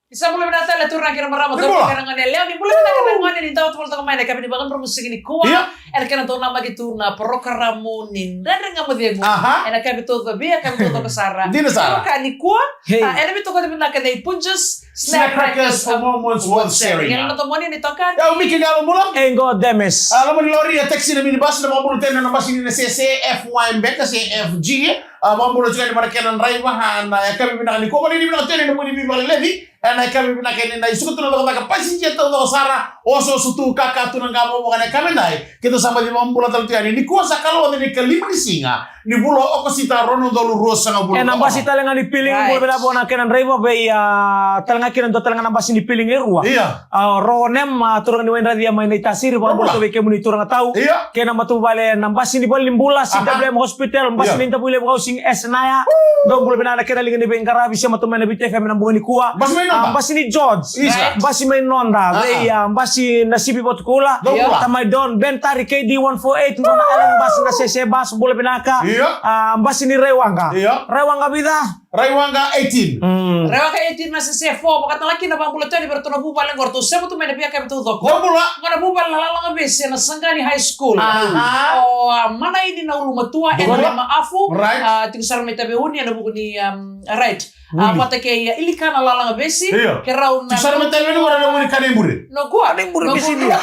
Isa mulai menata le turna kira marama to kira ngane leo ni mulai menata ngane ni tahu tol tengah main kami di bangun bermusik ini kuah kena to nama gitu na programo dan ngamu dia gu kami to biar kami to kesara kan ni kuah ini to kami nak kena punches Snack Crackers for Moments Worth Sharing. Yang nonton moni ni tokan ya umiki ngalo mulang God demes alam ni lori ya taxi na minibus na mamulu tena na basi ni CCFY mbeka CFG mamulu juga di mana kenan raiwahan ya kami pinakani ko ni pinakani tena na muni bibali levi na kami pinakani na isuko tuno ka passenger to sara oso sutu kaka tunan ngamo mo kana kami nai kita sama di mamulu tal tiani ni kuasa kalau ni kelima di singa ni bulo oko sita rono dolu rosa na bulo na basi talenga ni piling mo bela bona kenan raiwa be ya talenga kiran to talenga na basi ni piling erua ronem turang ni wen radia main itasiri ba bulo be kemuni turang tau kena matu bale na basi ni bali mbula si WM hospital basi ni tabule ba sing esnaya do bulo bena kena linga ni bengkara bisa matu main BTFM na boni kuwa basi ni George basi main nonda be ya basi nasibi bot kula tamay don ben tari KD 148 nona alang basi na CC bas bulo benaka basi ni Rewanga bida Raiwanga 18. Raiwanga 18 masih CF4 pakata laki na bangkulo tani bertuna bubal yang gorto semu tu mena pia kami tu doko. Mana bubal lalang besi na sangani high school. Oh mana ini na ulu matua ena maafu. Tinggal meta behuni na buku ni right. Mata ke ilikana lalang besi kerauna. Tinggal meta behuni orang na kanembure. No kuah kanembure besi dia.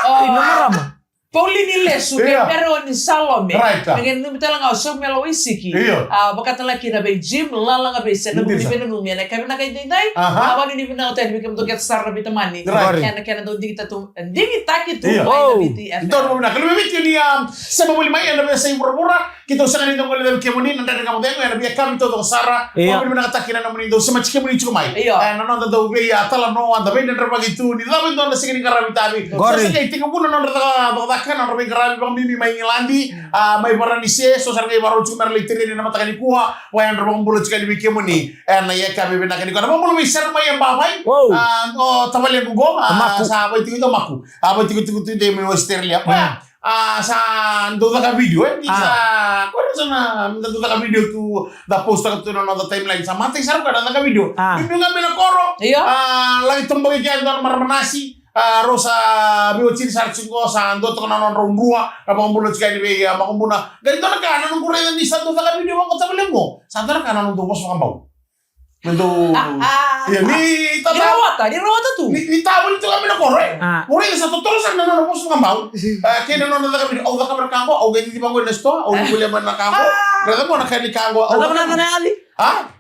Nomorama. Paulini lesu pero ni Salome dengan mitala ngau so melo isiki bakata laki na be gym lala nga be sen na bukti pena numia na kami na kay dinay awani ni bina hotel bikam to get star na bitamani kaya do dingita to dingita kitu ay na BTF ito mo na kalumi bit ni sa mabuli may na sa imura kita sa kanino ko level kemoni nanda na kamo dengo na biya kami to sara mo bina katakina na monido sa machike moni chumay na no da do be atala no anda be na rabagitu ni labi do na sigini karabitabi sa kay tingo puno no da kan orang kerabi bang mimi main ngelandi mai baranise so sarga baru cuma literi ni nama takani kuha wayan rabang bulu cika dibikin muni na ya kami benak ni kana bang bulu misar mai yang bawai oh tabale bugo sahabat itu maku apa tiku de me Australia apa sa ndoda ka video sa kung sana ndoda ka video tu da post ka tu no timeline sa mati sarap ka da ka video bibinga binakoro lagi tumbagi kaya don marmanasi Rosa biwacin sarcingo sa ando to nanon rumrua abang bulo chika ni be makumbuna ganito na kana nung kurena ni santo sa video mo katabalen mo santo na kana nung tubos makambaw mendo ya ni tata di rawata tu ni tabul itu kami na kore kore sa totoo sa nanon tubos makambaw kaya nanon na video au da kamera kango au ganito di bango nesto au ni kuliah man na kango kada mo na kaya ni kango au na ali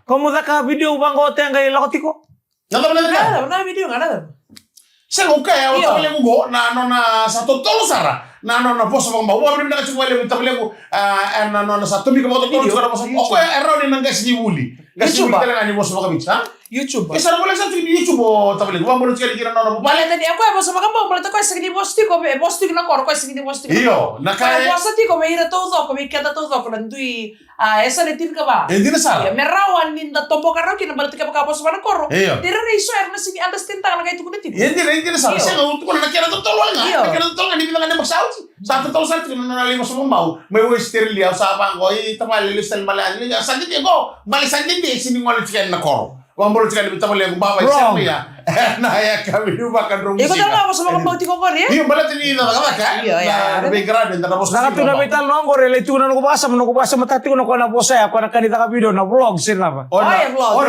como da ka video bango tenga ilakotiko na video ngana Saya oke ya, tapi yang gue, na satu tol sara, na bos bang bawa, beri nak cuma lihat tapi yang gue, na satu minggu waktu tol sekarang masuk, oke error ni nangkas di wuli, kasih kita lagi bos bang bicara, YouTube. Kisah boleh satu di YouTube tapi lagi, gua boleh sekali kira na balik tadi aku ya bos bang bawa, boleh tak kau segini posti kau na kor, kau segini posti. Iyo, nak kaya bos tadi kau ira tahu kau kata tahu kau nanti esa netin ka ba? Hindi na sara. Ya merawan ninda topo karena kina balik ka bos bang koro. Dira reiso erna sini understand tangan kayak itu kunetin. Hindi na sara. Saya nggak untuk nak kira tolong nggak? Kira tolong nggak dibilang ada maksud. Satu tahun satu kena nali mas mau steril dia siapa kau ini tempat lilis dan malah ini sakit ya kau balik sakit dia sini ngolah cikan nak koro. Kau boleh cikan kita boleh bawa siapa ya? Nah ya kami lupakan rumah. Ikaw na ako sa mga pagtiko ko rin. Iya balik ini na kan? Iya. Lebih keren dan terus. Nakatu na vital nongor ele tu na ko basa matati ko na ko na posa ako na kanita ka video na vlog sir na ba. Vlog.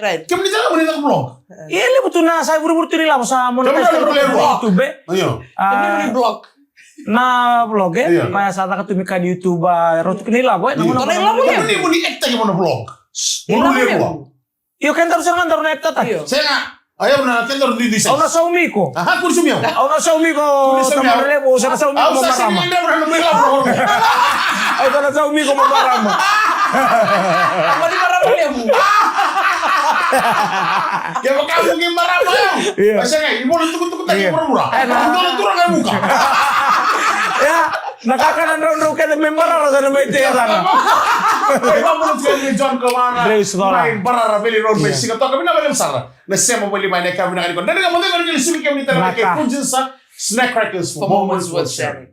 Right. Kamu ni jangan vlog. Ile betul na saya buru-buru tiri lah sa monetize ko YouTube. Ayo. Ini vlog. Na vlog kaya sa ta katumi ka di YouTube rot kinila boy. Ini mo ni ekta mo na vlog. Mo Iyo kan terus kan terus naik tata. Saya ayaw na kan di design. Ako na sa umi ko. Aha, kurso miyaw. Ako na sa umi ko. Tamarele mo sa umi ko mamarama. Ako na sa umi ko mamarama. Ako di marama niya mo. Kaya makamu ng marama yun. Kasi nga, ibo lang tukot-tukot tayo mura-mura. Ibo lang turang ang muka. Ya, nakakanan-raw ka na may marara sa may tera. Ay, mamunod ka ni John Kamara. Main barara, beli road base. Sige, to kami na walang sara. Nasema mo lima na kami nakalikon. Dali nga mo din kami nilisumi kami ni Tara kay Punjin sa Snack Crackers for Moments Worth Sharing.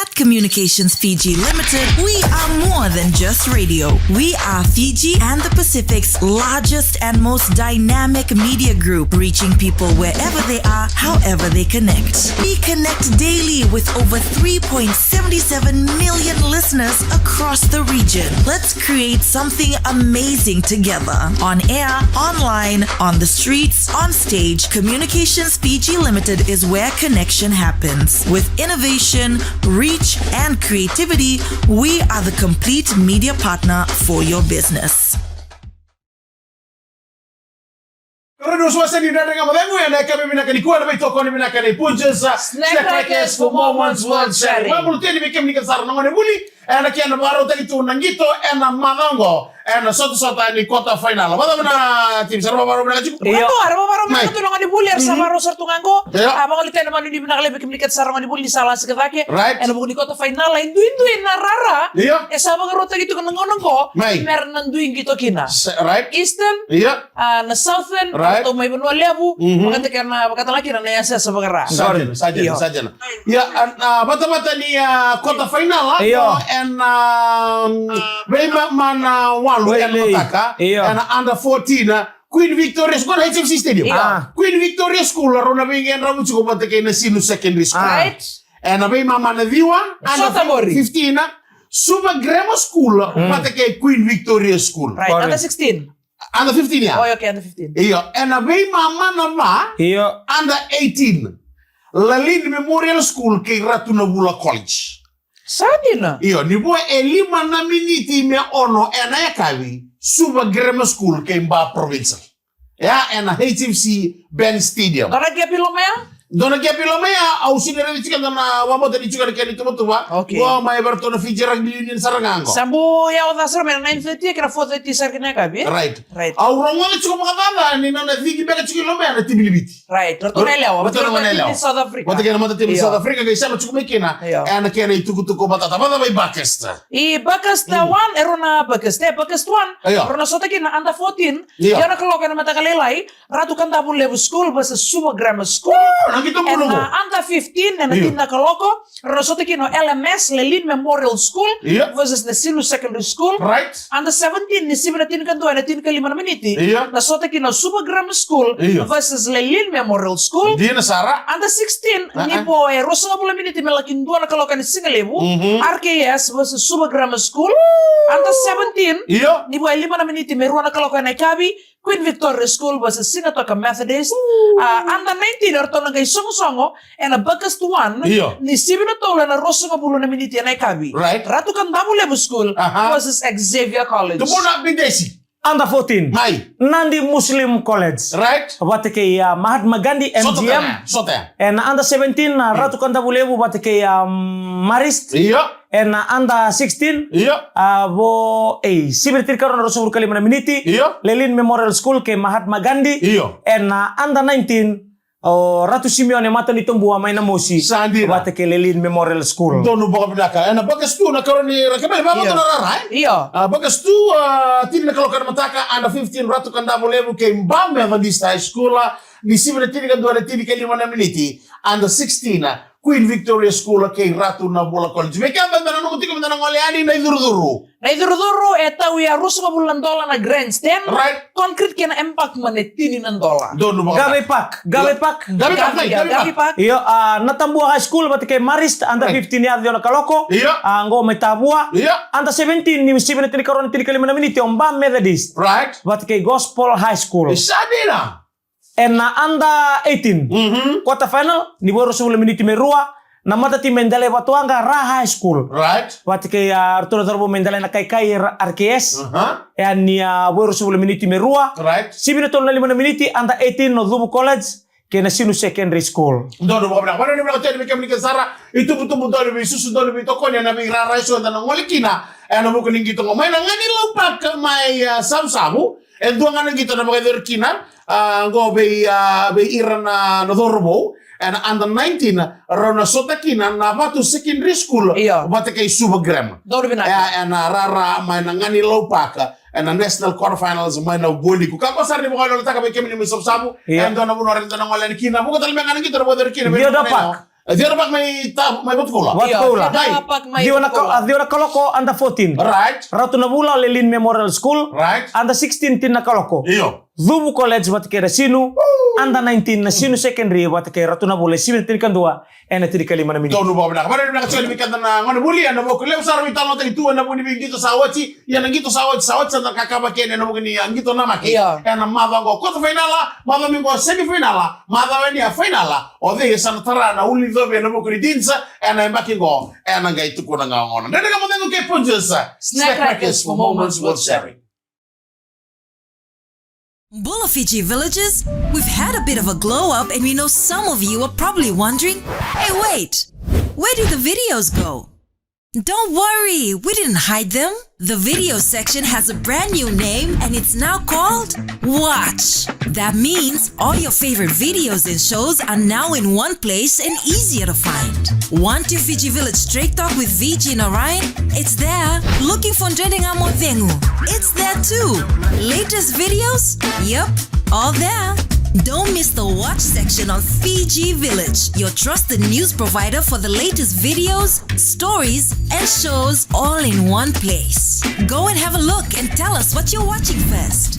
At Communications Fiji Limited, we are more than just radio. We are Fiji and the Pacific's largest and most dynamic media group, reaching people wherever they are, however they connect. We connect daily with over 3.77 million listeners across the region. Let's create something amazing together. On air, online, on the streets, on stage, Communications Fiji Limited is where connection happens. With innovation, reach, and creativity, we are the complete media partner for your business. Karena suasana di dalam kamu yang kami minakani kuat lebih toko ni minakani punches snack crackers for moments world sharing. Mampu tu ni bikin ni kesar nama ni buli. Ena kian baru tadi tu nangito ena manango ena satu ni kota final. Apa mana tim serba baru nak cukup? Iya. Arba baru mana tu nangani buli arsa baru sartu nganggo. Abang kalau tadi mana ni minakale bikin ni kesar nangani buli salah sekatake. Ena bukan di kota final lain duin narara. Iya. Esa abang rota gitu kan nanggo. Mernan duin gitu kina. Right. Eastern. Iya. Na Southern. Atau may benua lebu. Makanya karena kata lagi na yasa sa bagara. Saja. Ya, mata-mata ni kota final lah. And mana walu yang mataka. And under 14 Queen Victoria School HFC Stadium. Queen Victoria School rona bingen ramu cukup mata kay na Sinu Secondary School. Right. And abay mama na diwa under 15 Suba Grammar School mata kay Queen Victoria School. Right. Under 16. Under 15 ya? Oh, okay, under 15. Iyo. And abay mama na under 18. Lalin Memorial School kay Ratunabula College. Sadi na? Iyo. Ni buwa 5 na miniti me ono ena kawi Suba Grammar School kay Mba Provincial. Ya, ena HFC Ben Stadium. Dona kia pilomea? Dona kia pilomea au sinere dicika na wamo tadi juga kani tuba. Okay. Wa mai bertona Fiji Rugby Union sarangango. Sambu ya odasra me 9:30 kira 4:30 sarkina kabi. Right. Au Right. rongo cukup makatanda ni na vigi beka cukup lomea na tibilibiti. Right. Tortona lewa. Tortona lewa. South Africa. Wata kena mata tim South Africa kay sama cukup mekina. Ana kena ituku-tuku batata. Mata bay Bakesta. I Bakesta 1 erona Bakesta 1. Erona sota kina under 14. Yana kalau kana mata kalelai ratu kan tabul level school basa Suba Grammar School. Nangito pulo mo. Under 15 na tinda kaloko erona sota kina LMS Lelin Memorial School versus the Sinu Secondary School. Right. Under 17 ni sibra tin kan na tin ka 5 miniti. Na sota kina Suba Grammar School versus Lelin Memorial School. Di Nasara. Under 16 ni po rosa nga pula miniti malaking dua na kalokan ni Singalebu. RKS versus Suba Grammar School. Under 17 ni po 5 na miniti meron na kalokan ni Kabi. Queen Victoria School versus Singatoka Methodist. Under 19 orto na kay songo and a Bagas to 1 ni sibina tola na rosa nga pula na miniti na Kabi. Right. Ratu kan Level School versus Xavier College. Tumuna bidesi. Under 14. Mai. Nandi Muslim College. Right. Bate kay Mahatma Gandhi MGM. Sota. And under 17 Ratu Kantabulebu bate kay Marist. Iya. And under 16 sibirtir karon na rosa kali mana miniti. Lelin Memorial School kay Mahatma Gandhi. And under 19 Ratu Simeone mata nitong buwa may namosi. Sandira. Bate kay Lelin Memorial School. Dono baka pinaka. Na bagas tu na karon ni rakabay ba mo to nararay? Iyo. Bagas tu tin na kalokan mataka under 15 Ratu Kandabo level kay Mba Methodist High School ni sibira tin kan 2 kay 5 na miniti. Under 16 Queen Victoria School kay Ratu Nabula College. May kamba na nung tiko na ngoleani na iduruduru. Na iduruduru eta wiya ruso ka bulan dola na grandstand. Right. Concrete kena impact manetini ng dola. Dono baka. Gabi pak. Iyo Natambua High School bati kay Marist under 15 ya na kaloko. Ngo may tabua. Under 17 ni sibina tin karon tin kali miniti Mba Methodist. Right. Bati kay Gospel High School. Sadina. And under 18 quarter final ni boro sebelum miniti merua na mata tim mendale batuanga Ra High School. Right. Bati kay Arturo Darbo mendale na kay RKS. And ni boro sebelum miniti merua. Right. Sibina ton na 5 miniti under 18 no Dubu College kay na Sinu Secondary School. Dono baka na. Ano ni mga tayong may Sara itu betul-betul lebih susu lebih tokonya na may raraiso na ngolikina. Ano mo kuning gito ngomay na nga nilaw pa may sabu-sabu. And doon nga na gito na mga derkina. Go be iran na Dorbo and under 19 rona sota kina na batu secondary school bate kay Suba Grammar. And rara may nangani lopaka and the national quarterfinals may na boli ko kako sar ni mo kalo taka be kemi ni sabu and doon na buno rin tanong wala ni kina buko talme ngani gito na boder kina Biodapak Dia dapat may botkola. Botkola. Dapat may Dia kaloko under 14. Right. Ratu na bula Lelin Memorial School. Right. Under 16 tin na kaloko. Iyo. Zubu College wat kera sinu. Under 19 na sinu secondary wat kera Ratu na bula sibil tin kandua. Ena tiri kalima na mini. Tonu ba bina. Kamara bina kasi bikat na ngano buli ano mo kulem sar mi talo tay tuwa na buni bingito sawachi. Ya nangito sawachi sa kakaba kene na mo gini angito na maki. Ena mavango quarter finala, mavami go semi finala, mavami a finala. O de sana tara na uli dobe na mo kuni dinsa ena mbaki go. Ena ngai tuko na ngona. Nenda kamo dengo ke punjesa. Snack crackers for moments worth sharing. Bula Fiji villagers, we've had a bit of a glow up and we know some of you are probably wondering, hey wait, where did the videos go? Don't worry, we didn't hide them. The video section has a brand new name and it's now called Watch. That means all your favorite videos and shows are now in one place and easier to find. Want to Fiji Village Straight Talk with VG and Orion? It's there. Looking for Ndrending Amo Vengu? It's there too. Latest videos? Yep, all there. Don't miss the Watch section on Fiji Village, your trusted news provider for the latest videos, stories, and shows all in one place. Go and have a look and tell us what you're watching first.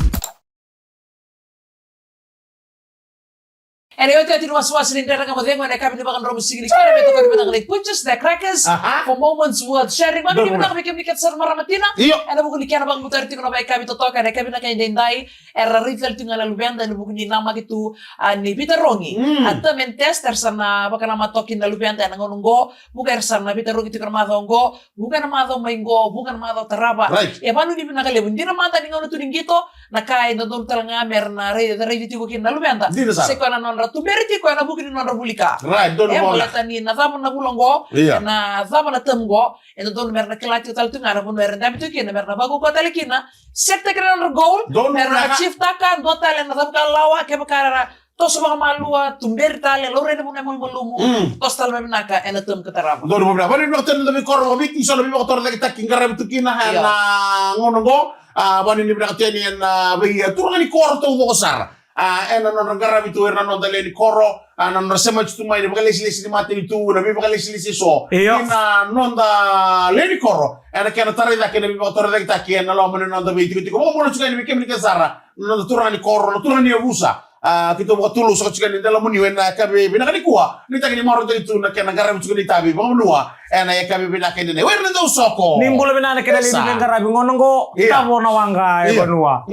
And eu tenho was in there kama dengo na kami bakan robo sigili kaya beto kami batang like punches the crackers for moments worth sharing. Mami kita kami kami sar maramatina. Ana buku likiana bang mutar tiko na bay kami to toka na kami na kay dendai era rival tinga la lubenda na buku ni nama gitu ni Peter Rongi. Atta men tester sana baka na matokin na lubenda na ngongo buka sana Peter Rongi tiko na madongo buka na madong maingo buka na madong taraba. E panu ni pinakale bundi na mata ni ngono turingito na kay na don talanga merna re tiko kin na lubenda. Se ko na non tu beriti ko na bukin non rabulika. Right, don't know. Mulata ni na zaman na bulongo, na zaman na temgo, ito don mer na kilati tal tu ngara pun mer ndam tu kina mer na bagu ko tal kina. Sekta kina na goal, mer na chief taka do tal na tam kalawa ke bakara to sa mga malua tumber tal lore na mo na mo lumu. To tal mer naka ena tem katarap. Don mo bra. Bali no tan labi korro bik iso labi ko tor kita kingara tu kina na ngono go. Bani ni bra tani na bi turun ni korro to go sar. Ena non garra bitu erna non dale ni koro non rasema tu mai bakal lesi di mate itu na bi bakal lesi so ina non da leni koro ena kana tare da kana bi bakal tare da kiena lo mo non da bi tiko mo mo chuka ni kemni ke sara non da turani koro turani abusa kita buat tulus so chuka ni dala mo ni wena ka bi bina kali kuwa ni takini maro da itu na kana garra bitu ni tabi mo nuwa ena ya ka bi bina kene ne werna do soko nimbul bina na kana ni garra bi ngono go tabo na wanga e banua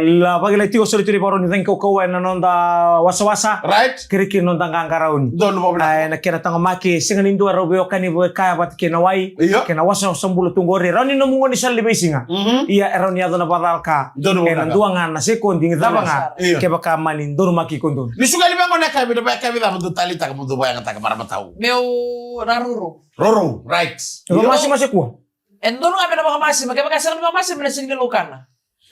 la pagi le tio solituri baro ni thank ko na non da wasa right kiriki non da ngangarauni don mo bina na kena tanga maki singa nindu robo kani bo kaya bat kena wai kena wasa sambulu tungore rani no mungo ni salli besinga iya eroni ado na baralka kena duanga na sekondi ngabanga ke baka malin don maki kondon ni sugali bango na kabi da kabi da mudu talita ka mudu bayang ta ka para matau Meu raro right masih kuah endon nga na mga magkakasang mga masih na sinilukana.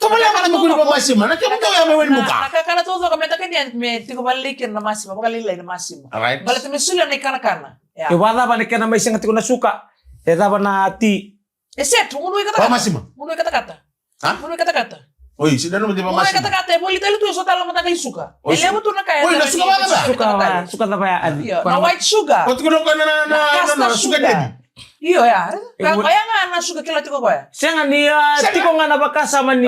Kamu lihat mana mukul bapak masih mana? Kamu tahu yang mewen muka? Nakakala todo kami takan yan me tiko balikin na masih makalilay na masih. Alright. Balit me sulan na kana. Wala ba ni kana may sing tiko na suka. Eta na ti. Set munoy kata. Masih mah. Munoy kata-kata. Hah? Munoy kata-kata. Oi, sudah naman di ba Munoy masih? kata-kata boleh tali tu so talo matagal suka. Ele mo tu na kaya. Oi, nasuka ba ba? Suka na ba adi. Na white sugar. Kung ko na suka din. Iyo ya. Kaya nga na sugar kila tiko kaya. Senga ni tiko nga nabakasa man ni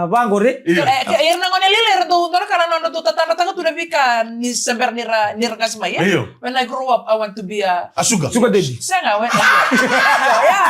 bangore. Kaya na ngone lile do kana no to tata tu na vika ni sember ni rakasma ya. When I grow up I want to be a sugar. Sugar daddy. Senga when. Ya.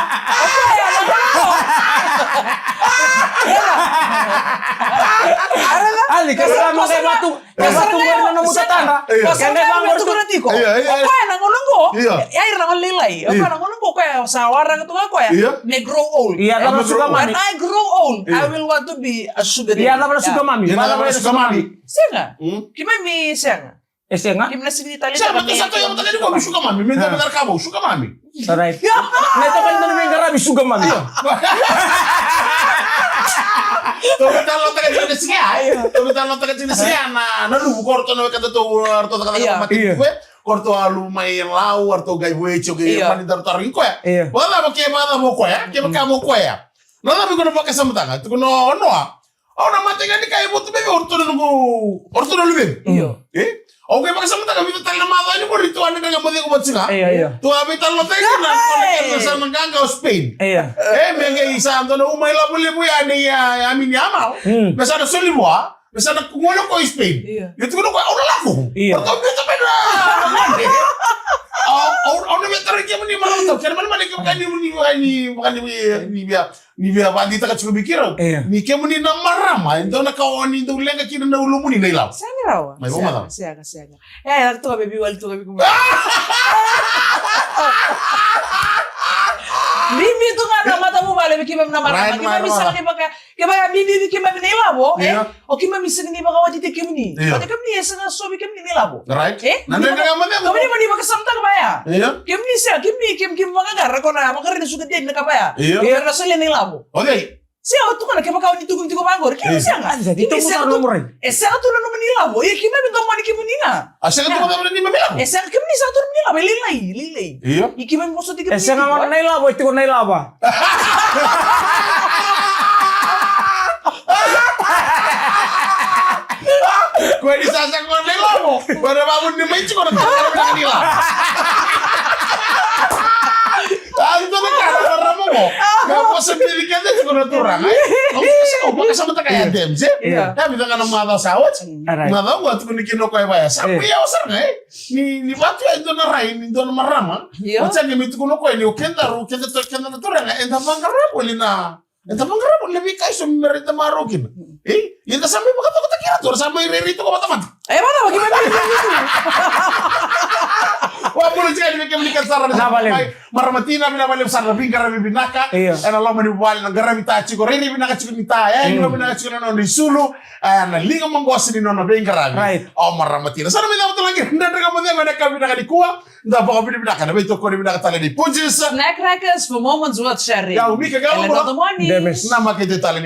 Ali kasama kay batu. Batu mo na mo tatanda. Kaya bangor tu na tiko. Kaya na ngolongo. Ya ira ngol lilay. Kaya na ngolongo kaya sawarang tu ko ya. Me grow old. Iya, na sugar mami. When I grow old, I will want to be a sugar daddy. Iya, na sugar mami. Bala ba sugar mami? Senga. Kima mi senga. Senga. Kim na sinita lita. Siapa satu yang tadi ko sugar mami? Minta benar kamu sugar mami. Alright. Neto kan na may garabi sugar mami. Tomitan lo taga jenis siya na lu korto na kata to arto kata mati gue korto alu may lau arto gai wecho gai mani dar ko ya wala mo ke bada mo ko ya ke ka mo ko ya no na bi ko no pa kasama tanga to no na matega ni kai botu bebe orto na lube. Oke pakasa mata kami tal na mata ni mo ritual na ngamodi ko botsinga. Tu abital mo tayo na ko sa nanganga Spain. Menge isa ando na umay la buli mo yani amin yama. Besa na soli mo besa na kungono ko Spain. Yuto ko ona lako. Orto beta pera. Ona beta rin mo ni malo to. Kaya man ko kani ni biya bandita ka chulo bikiro. Ni kemo ni na marama. Ndo na kawani ndo lenga kina na ulumu ni nailaw. Sani rawa. May bumata. Siaga. Nakto ka baby wal to kami kumain. Bibi tu nga mata mo bale kima na marama. Kima bisa ni baka kima bibi kima ni labo. O kima bisa ni baka wadi te kimni. Wadi kimni esa na so bi kimni ni labo. Right. Nandiyan ka mo. Kami ni baka samta ka baya. Kimni siya kim mga gar ko na makarin suka din na kabaya. Na so ni labo. Okay. Siya tu kana kima ka ni tugum tigo bangor. Kima siya nga. Dito mo sa nomor. Esa tu na no manila bo. Kima bi to mani kimni na. Asa ka mo ni mabila. Esa kimni sa tu manila ba lilay. Kima mo so tigo. Esa nga mo nailabo ito ko nailaba. Kue disasang ko na mo. Para babon ni may chiko na kanila. Tanto na kana mo. Kaya sa bilikan na chiko na turang. Baka sa mata kaya demse. Kami ta kana mga sawat. Mga wat ko ni kino ko baya. Sabi ya usar ni watu ya ndo na rai ni ndo na marama. Wacha ni mitu ko ni ukenda na turang. Enda mangarapo lina. Enda mangarapo lebi kai so merita marokin. Yung kasama mo ka kira to, sama irerito ko matamat. Mana bagaimana itu? Wah, boleh sekali mereka belikan saran maramatina binabalem saran bingara bibinaka. And Allah manibwal ng gara bitachi ko rin binaka chikunita. Yung binaka chikunan di sulu na linga manggosi ni nono bingara. Right. Oh, maramatina. Sana may dapat lagi. Nda ka mo dia binaka di kuwa. Nda baka binaka na bito ko binaka tali di pujis. Snack crackers for moments worth sharing. Ya, umika gawa mo. Nama kita tali